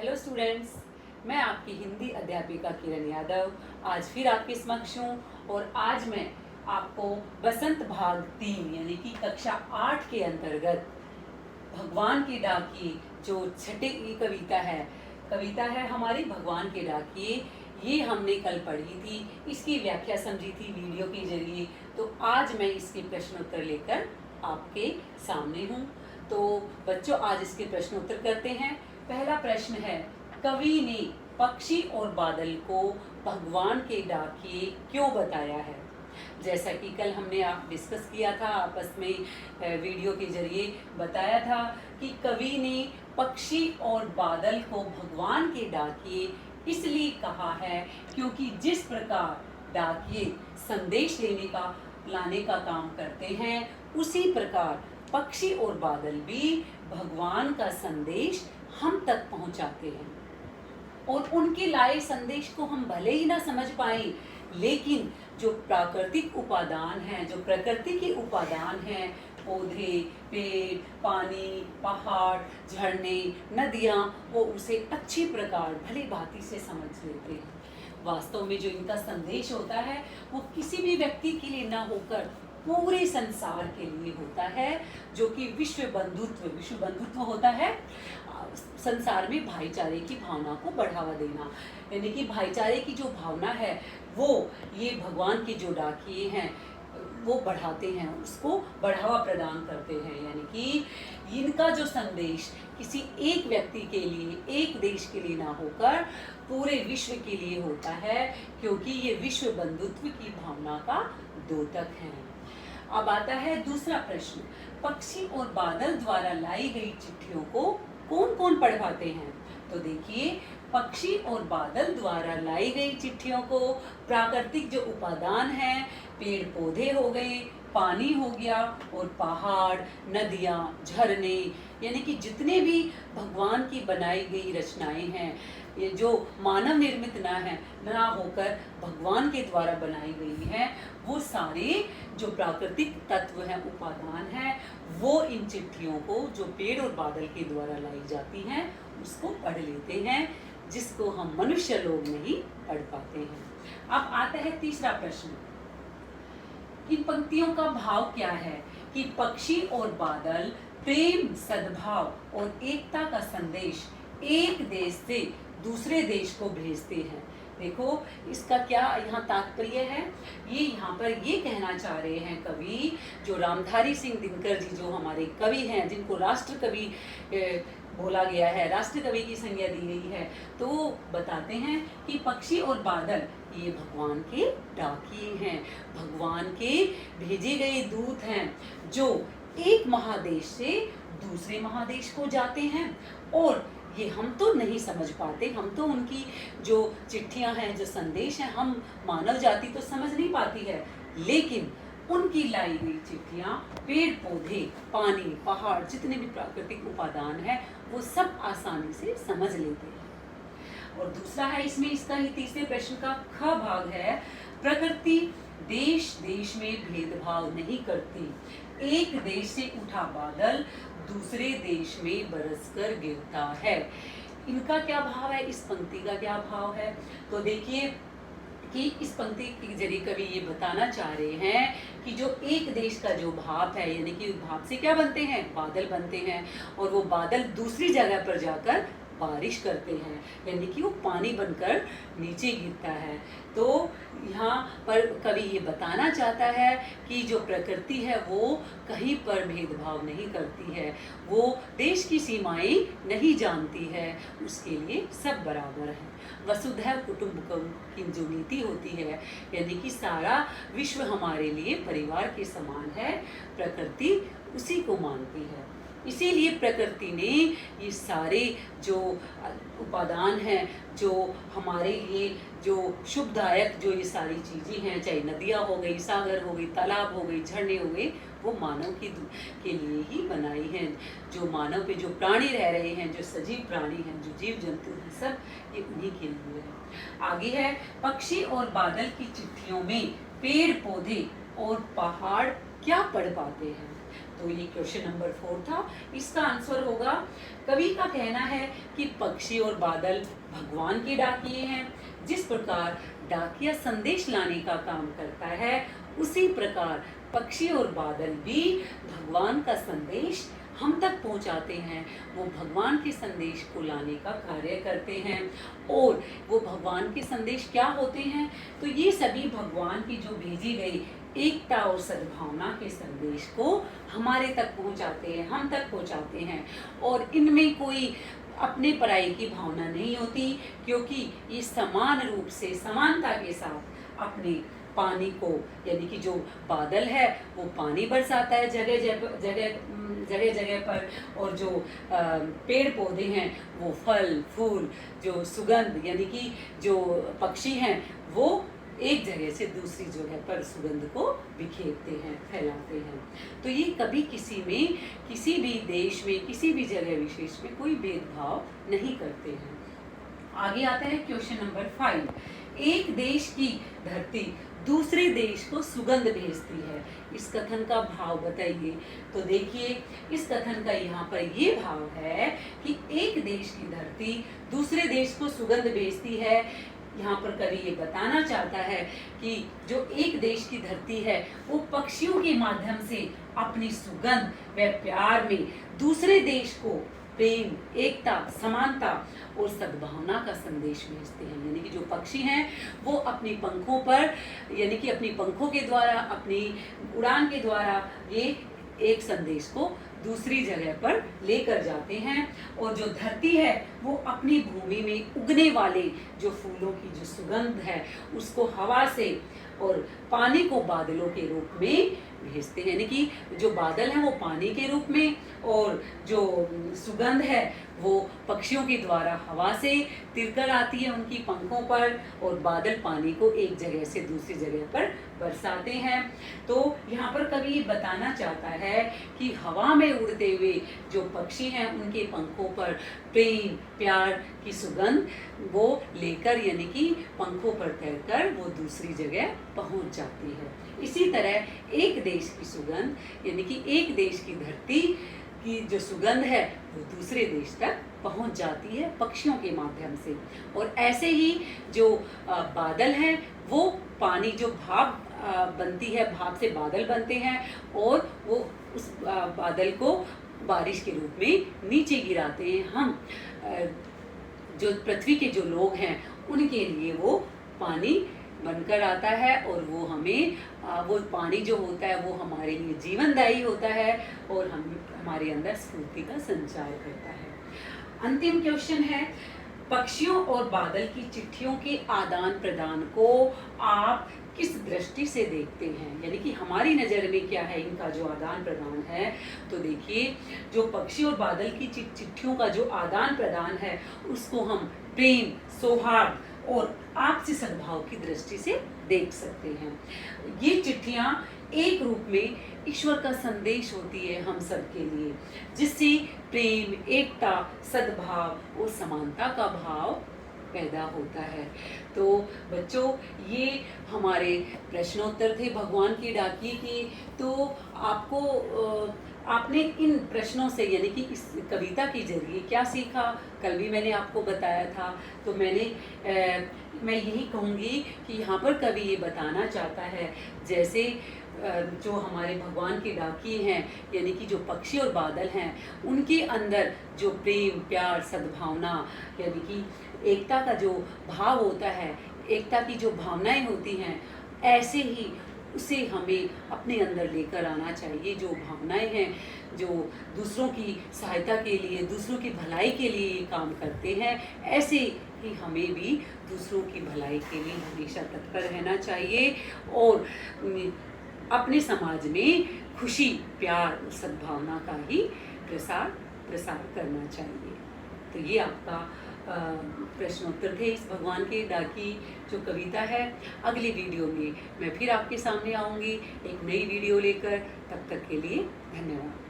Hello students, मैं आपकी हिंदी अध्यापिका किरण यादव आज फिर आपके समक्ष हूँ। और आज मैं आपको बसंत भाग 3 यानी कि कक्षा 8 के अंतर्गत भगवान के डाकिए जो छठी कविता है हमारी भगवान के डाकिए। ये हमने कल पढ़ी थी, इसकी व्याख्या समझी थी वीडियो के जरिए। तो आज मैं इसके प्रश्नोत्तर लेकर आपके सामने हूँ। तो बच्चों, आज इसके प्रश्नोत्तर करते हैं। पहला प्रश्न है, कवि ने पक्षी और बादल को भगवान के डाकिए क्यों बताया है? जैसा कि कल हमने डिस्कस किया था आपस में वीडियो के जरिए, बताया था कि कवि ने पक्षी और बादल को भगवान के डाकिए इसलिए कहा है क्योंकि जिस प्रकार डाकिए संदेश लाने का काम करते हैं, उसी प्रकार पक्षी और बादल भी भगवान का संदेश हम तक पहुंचाते हैं। और उनके लाए संदेश को हम भले ही ना समझ पाए, लेकिन जो प्राकृतिक उपादान हैं, जो प्रकृति के उपादान हैं, पौधे, पेड़, पानी, पहाड़, झरने, नदियाँ, वो उसे अच्छी प्रकार भली भांति से समझ लेते हैं। वास्तव में जो इनका संदेश होता है वो किसी भी व्यक्ति के लिए ना होकर पूरे संसार के लिए होता है, जो कि विश्व बंधुत्व होता है। संसार में भाईचारे की भावना को बढ़ावा देना, यानी कि भाईचारे की जो भावना है वो ये भगवान के जो डाकिए हैं वो बढ़ाते हैं, उसको बढ़ावा प्रदान करते हैं। यानी कि इनका जो संदेश किसी एक व्यक्ति के लिए, एक देश के लिए ना होकर पूरे विश्व के लिए होता है, क्योंकि ये विश्व बंधुत्व की भावना का द्योतक है। अब आता है दूसरा प्रश्न, पक्षी और बादल द्वारा लाई गई चिट्ठियों को कौन कौन पढ़ पाते हैं? तो देखिए, पक्षी और बादल द्वारा लाई गई चिट्ठियों को प्राकृतिक जो उपादान हैं, पेड़ पौधे हो गए, पानी हो गया, और पहाड़, नदियाँ, झरने, यानी कि जितने भी भगवान की बनाई गई रचनाएं हैं, ये जो मानव निर्मित ना होकर भगवान के द्वारा बनाई गई हैं, वो सारे जो प्राकृतिक तत्व हैं, उपादान हैं, वो इन चिट्ठियों को जो पेड़ और बादल के द्वारा लाई जाती हैं उसको पढ़ लेते हैं, जिसको हम मनुष्य लोग नहीं पढ़ पाते हैं। अब आता है तीसरा प्रश्न, इन पंक्तियों का भाव क्या है कि पक्षी और बादल प्रेम, सद्भाव और एकता का संदेश एक देश से दूसरे देश को भेजते हैं। देखो, इसका क्या यहाँ तात्पर्य है? ये यहाँ पर ये कहना चाह रहे हैं कवि, जो रामधारी सिंह दिनकर जी जो हमारे कवि हैं, जिनको राष्ट्र कवि बोला गया है, राष्ट्र कवि की संज्ञा दी गई है, तो बताते हैं कि पक्षी और बादल ये भगवान के डाकिए हैं, भगवान के भेजे गए दूत हैं, जो एक महादेश से दूसरे महादेश को जाते हैं। और ये हम तो नहीं समझ पाते, हम तो उनकी जो चिट्ठियां हैं, जो संदेश हैं, हम मानव जाति तो समझ नहीं पाती है, लेकिन उनकी लाई गई चिट्ठियां पेड़ पौधे, पानी, पहाड़, जितने भी प्राकृतिक उपादान हैं, वो सब आसानी से समझ लेते हैं। और दूसरा है इसमें, इसका ही तीसरे प्रश्न का ख भाग है, प्रकृति देश देश में भेदभाव नहीं करती, एक देश से उठा बादल दूसरे देश में बरसकर गिरता है। इनका क्या भाव है, इस पंक्ति का क्या भाव है? तो देखिए कि इस पंक्ति के जरिए कवि ये बताना चाह रहे हैं कि जो एक देश का जो भाप है, यानी कि भाप से क्या बनते हैं, बादल बनते हैं, और वो बादल दूसरी जगह पर जाकर बारिश करते हैं, यानी कि वो पानी बनकर नीचे गिरता है। तो यहाँ पर कवि ये बताना चाहता है कि जो प्रकृति है वो कहीं पर भेदभाव नहीं करती है, वो देश की सीमाएं नहीं जानती है, उसके लिए सब बराबर है। वसुधैव कुटुंबकम की जो नीति होती है, यानी कि सारा विश्व हमारे लिए परिवार के समान है, प्रकृति उसी को मानती है। इसीलिए प्रकृति ने ये सारे जो उपादान हैं, जो हमारे लिए जो शुभदायक जो ये सारी चीज़ें हैं, चाहे नदियाँ हो गई, सागर हो गई, तालाब हो गई, झरने हो गए, वो मानव के लिए ही बनाई हैं। जो मानव पे जो प्राणी रह रहे हैं, जो सजीव प्राणी हैं, जो जीव जंतु हैं, सब ये उन्हीं के लिए है। आगे है, पक्षी और बादल की चिट्ठियों में पेड़ पौधे और पहाड़ क्या पढ़ पाते हैं? तो ये क्वेश्चन नंबर 4 था। इसका आंसर होगा, कवि का कहना है कि पक्षी और बादल भगवान के डाकिए हैं। जिस प्रकार डाकिया संदेश लाने का काम करता है, उसी प्रकार पक्षी और बादल भी भगवान का संदेश हम तक पहुंचाते हैं। वो भगवान के संदेश को लाने का कार्य करते हैं। और वो भगवान के संदेश क्या होते हैं? तो ये सभी भगवान की जो भेजी गई एकता और सद्भावना के संदेश को हमारे तक पहुंचाते हैं, हम तक पहुंचाते हैं। और इनमें कोई अपने पराई की भावना नहीं होती, क्योंकि ये समान रूप से समानता के साथ अपने पानी को, यानी कि जो बादल है वो पानी बरसाता है जगह जगह पर, और जो पेड़ पौधे हैं वो फल फूल, जो सुगंध, यानी कि जो पक्षी हैं वो एक जगह से दूसरी जगह पर सुगंध को बिखेरते हैं, फैलाते हैं। तो ये कभी किसी में, किसी भी देश में, किसी भी जगह विशेष में कोई भेदभाव नहीं करते हैं। आगे आता है क्वेश्चन नंबर 5। एक देश की धरती दूसरे देश को सुगंध भेजती है, इस कथन का भाव बताइए। तो देखिए, इस कथन का यहाँ पर ये भाव है कि एक देश की धरती दूसरे देश को सुगंध भेजती है। यहाँ पर कवि ये बताना चाहता है कि जो एक देश की धरती है वो पक्षियों के माध्यम से अपनी सुगंध व प्यार में दूसरे देश को प्रेम, एकता, समानता और सद्भावना का संदेश भेजते हैं। यानी कि जो पक्षी हैं वो अपनी पंखों पर, यानी कि अपनी पंखों के द्वारा, अपनी उड़ान के द्वारा ये एक संदेश को दूसरी जगह पर लेकर जाते हैं। और जो धरती है वो अपनी भूमि में उगने वाले जो फूलों की जो सुगंध है उसको हवा से और पानी को बादलों के रूप में भेजते हैं। यानी कि जो बादल हैं वो पानी के रूप में, और जो सुगंध है वो पक्षियों के द्वारा हवा से तिरकर आती है उनकी पंखों पर, और बादल पानी को एक जगह से दूसरी जगह पर बरसाते हैं। तो यहाँ पर कवि ये बताना चाहता है कि हवा में उड़ते हुए जो पक्षी हैं उनके पंखों पर प्रेम, प्यार की सुगंध वो लेकर, यानी कि पंखों पर तैरकर वो दूसरी जगह पहुंच जाती है। इसी तरह एक देश की सुगंध, यानी कि एक देश की धरती की जो सुगंध है वो दूसरे देश तक पहुंच जाती है पक्षियों के माध्यम से। और ऐसे ही जो बादल हैं वो पानी, जो भाप बनती है, भाप से बादल बनते हैं और वो उस बादल को बारिश के रूप में नीचे गिराते हैं। हम जो पृथ्वी के जो लोग हैं उनके लिए वो पानी बनकर आता है, और वो हमें वो पानी जो होता है वो हमारे लिए जीवनदायी होता है और हमारे अंदर स्फूर्ति का संचार करता है। अंतिम क्वेश्चन है, पक्षियों और बादल की चिट्ठियों के आदान प्रदान को आप किस दृष्टि से देखते हैं? यानी कि हमारी नज़र में क्या है इनका जो आदान प्रदान है? तो देखिए, जो पक्षी और बादल की चिट्ठियों का जो आदान प्रदान है उसको हम प्रेम, सौहार्द और आपसी सद्भाव की दृष्टि से देख सकते हैं। ये चिट्ठियाँ एक रूप में ईश्वर का संदेश होती है हम सब के लिए, जिससे प्रेम, एकता, सद्भाव और समानता का भाव पैदा होता है। तो बच्चों, ये हमारे प्रश्नोत्तर थे भगवान की डाकी की। तो आपने इन प्रश्नों से, यानी कि इस कविता के जरिए क्या सीखा, कल भी मैंने आपको बताया था। तो मैं यही कहूँगी कि यहाँ पर कवि ये बताना चाहता है, जैसे जो हमारे भगवान के डाकी हैं, यानी कि जो पक्षी और बादल हैं, उनके अंदर जो प्रेम, प्यार, सद्भावना, यानी कि एकता का जो भाव होता है, एकता की जो भावनाएं होती हैं, ऐसे ही उसे हमें अपने अंदर लेकर आना चाहिए। जो भावनाएं हैं जो दूसरों की सहायता के लिए, दूसरों की भलाई के लिए काम करते हैं, ऐसे ही हमें भी दूसरों की भलाई के लिए हमेशा तत्पर रहना चाहिए और अपने समाज में खुशी, प्यार और सद्भावना का ही प्रसार करना चाहिए। तो ये आपका प्रश्नोत्तर थे इस भगवान के डाकी जो कविता है। अगली वीडियो में मैं फिर आपके सामने आऊँगी एक नई वीडियो लेकर। तब तक के लिए धन्यवाद।